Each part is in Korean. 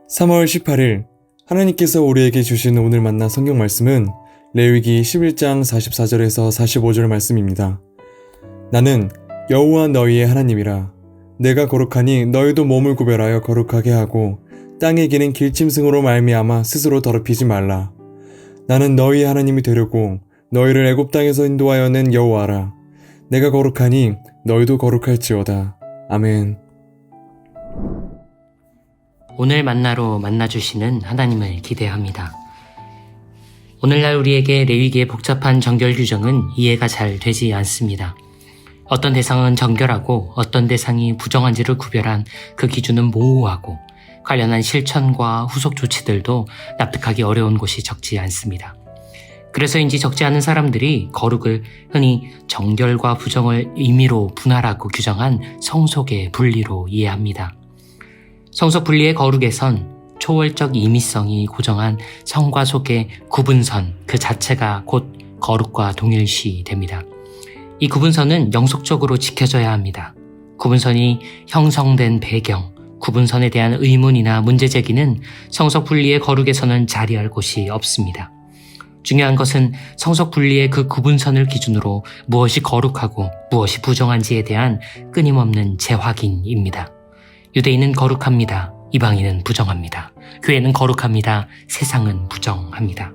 3월 18일 하나님께서 우리에게 주신 오늘 만나 성경 말씀은 레위기 11장 44절에서 45절 말씀입니다. 나는 여호와 너희의 하나님이라. 내가 거룩하니 너희도 몸을 구별하여 거룩하게 하고 땅에 기는 길짐승으로 말미암아 스스로 더럽히지 말라. 나는 너희의 하나님이 되려고 너희를 애굽 땅에서 인도하여 낸 여호와라. 내가 거룩하니 너희도 거룩할지어다. 아멘. 오늘 만나로 만나주시는 하나님을 기대합니다. 오늘날 우리에게 레위기의 복잡한 정결 규정은 이해가 잘 되지 않습니다. 어떤 대상은 정결하고 어떤 대상이 부정한지를 구별한 그 기준은 모호하고 관련한 실천과 후속 조치들도 납득하기 어려운 곳이 적지 않습니다. 그래서인지 적지 않은 사람들이 거룩을 흔히 정결과 부정을 임의로 분할하고 규정한 성속의 분리로 이해합니다. 성속 분리의 거룩에선 초월적 임의성이 고정한 성과 속의 구분선 그 자체가 곧 거룩과 동일시 됩니다. 이 구분선은 영속적으로 지켜져야 합니다. 구분선이 형성된 배경, 구분선에 대한 의문이나 문제 제기는 성속 분리의 거룩에서는 자리할 곳이 없습니다. 중요한 것은 성속 분리의 그 구분선을 기준으로 무엇이 거룩하고 무엇이 부정한지에 대한 끊임없는 재확인입니다. 유대인은 거룩합니다. 이방인은 부정합니다. 교회는 거룩합니다. 세상은 부정합니다.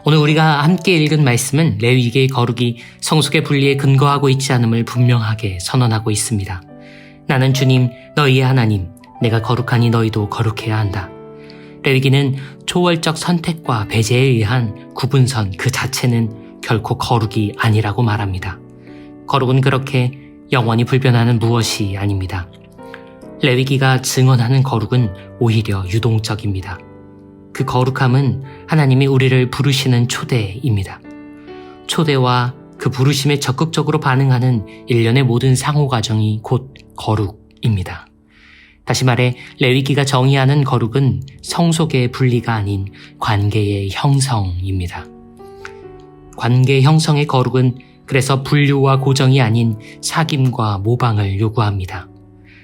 오늘 우리가 함께 읽은 말씀은 레위기의 거룩이 성속의 분리에 근거하고 있지 않음을 분명하게 선언하고 있습니다. 나는 주님 너희의 하나님, 내가 거룩하니 너희도 거룩해야 한다. 레위기는 초월적 선택과 배제에 의한 구분선 그 자체는 결코 거룩이 아니라고 말합니다. 거룩은 그렇게 영원히 불변하는 무엇이 아닙니다. 레위기가 증언하는 거룩은 오히려 유동적입니다. 그 거룩함은 하나님이 우리를 부르시는 초대입니다. 초대와 그 부르심에 적극적으로 반응하는 일련의 모든 상호 과정이 곧 거룩입니다. 다시 말해 레위기가 정의하는 거룩은 성속의 분리가 아닌 관계의 형성입니다. 관계 형성의 거룩은 그래서 분류와 고정이 아닌 사귐과 모방을 요구합니다.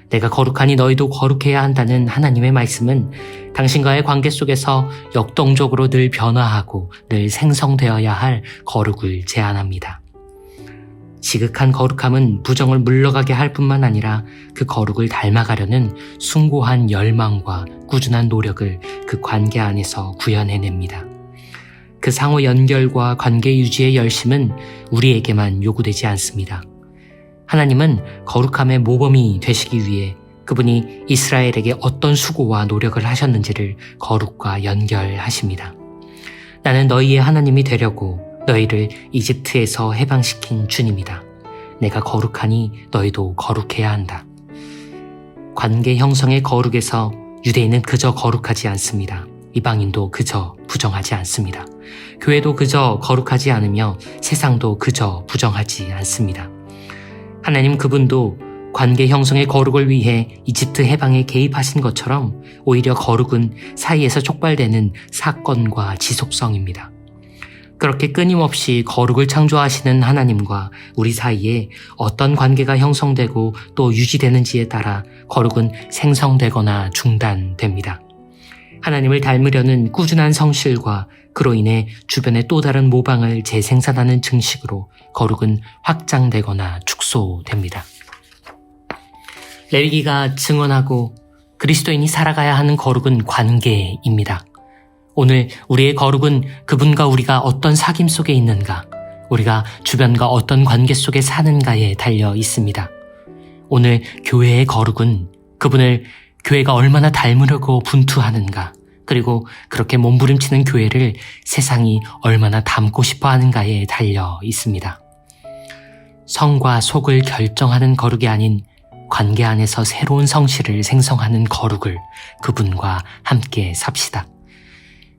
내가 거룩하니 너희도 거룩해야 한다는 하나님의 말씀은 당신과의 관계 속에서 역동적으로 늘 변화하고 늘 생성되어야 할 거룩을 제안합니다. 지극한 거룩함은 부정을 물러가게 할 뿐만 아니라 그 거룩을 닮아가려는 숭고한 열망과 꾸준한 노력을 그 관계 안에서 구현해냅니다. 그 상호 연결과 관계 유지의 열심은 우리에게만 요구되지 않습니다. 하나님은 거룩함의 모범이 되시기 위해 그분이 이스라엘에게 어떤 수고와 노력을 하셨는지를 거룩과 연결하십니다. 나는 너희의 하나님이 되려고 너희를 이집트에서 해방시킨 주님이다. 내가 거룩하니 너희도 거룩해야 한다. 관계 형성의 거룩에서 유대인은 그저 거룩하지 않습니다. 이방인도 그저 부정하지 않습니다. 교회도 그저 거룩하지 않으며 세상도 그저 부정하지 않습니다. 하나님 그분도 관계 형성의 거룩을 위해 이집트 해방에 개입하신 것처럼 오히려 거룩은 사이에서 촉발되는 사건과 지속성입니다. 그렇게 끊임없이 거룩을 창조하시는 하나님과 우리 사이에 어떤 관계가 형성되고 또 유지되는지에 따라 거룩은 생성되거나 중단됩니다. 하나님을 닮으려는 꾸준한 성실과 그로 인해 주변의 또 다른 모방을 재생산하는 증식으로 거룩은 확장되거나 축소됩니다. 레위기가 증언하고 그리스도인이 살아가야 하는 거룩은 관계입니다. 오늘 우리의 거룩은 그분과 우리가 어떤 사귐 속에 있는가, 우리가 주변과 어떤 관계 속에 사는가에 달려 있습니다. 오늘 교회의 거룩은 그분을 교회가 얼마나 닮으려고 분투하는가, 그리고 그렇게 몸부림치는 교회를 세상이 얼마나 닮고 싶어 하는가에 달려 있습니다. 성과 속을 결정하는 거룩이 아닌 관계 안에서 새로운 성실을 생성하는 거룩을 그분과 함께 삽시다.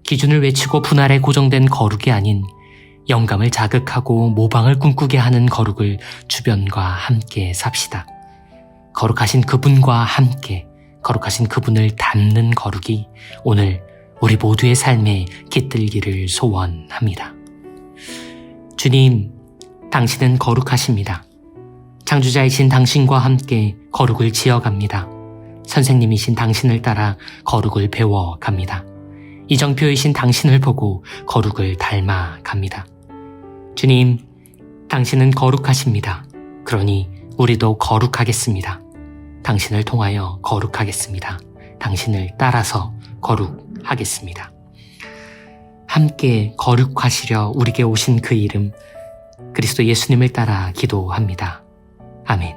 기준을 외치고 분할에 고정된 거룩이 아닌 영감을 자극하고 모방을 꿈꾸게 하는 거룩을 주변과 함께 삽시다. 거룩하신 그분과 함께 거룩하신 그분을 닮는 거룩이 오늘 우리 모두의 삶에 깃들기를 소원합니다. 주님, 당신은 거룩하십니다. 창조자이신 당신과 함께 거룩을 지어갑니다. 선생님이신 당신을 따라 거룩을 배워 갑니다. 이정표이신 당신을 보고 거룩을 닮아 갑니다. 주님, 당신은 거룩하십니다. 그러니 우리도 거룩하겠습니다. 당신을 통하여 거룩하겠습니다. 당신을 따라서 거룩하겠습니다. 함께 거룩하시려 우리에게 오신 그 이름, 그리스도 예수님을 따라 기도합니다. 아멘.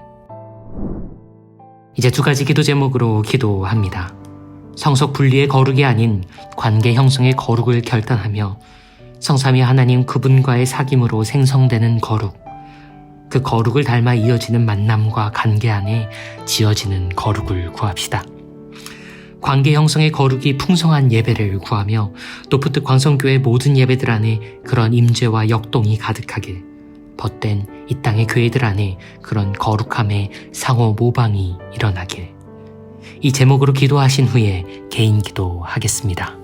이제 두 가지 기도 제목으로 기도합니다. 성속 분리의 거룩이 아닌 관계 형성의 거룩을 결단하며 성삼위 하나님 그분과의 사귐으로 생성되는 거룩, 그 거룩을 닮아 이어지는 만남과 관계 안에 지어지는 거룩을 구합시다. 관계 형성의 거룩이 풍성한 예배를 구하며 노프트 광성교회 모든 예배들 안에 그런 임재와 역동이 가득하길, 벗된 이 땅의 교회들 안에 그런 거룩함의 상호 모방이 일어나길. 이 제목으로 기도하신 후에 개인 기도하겠습니다.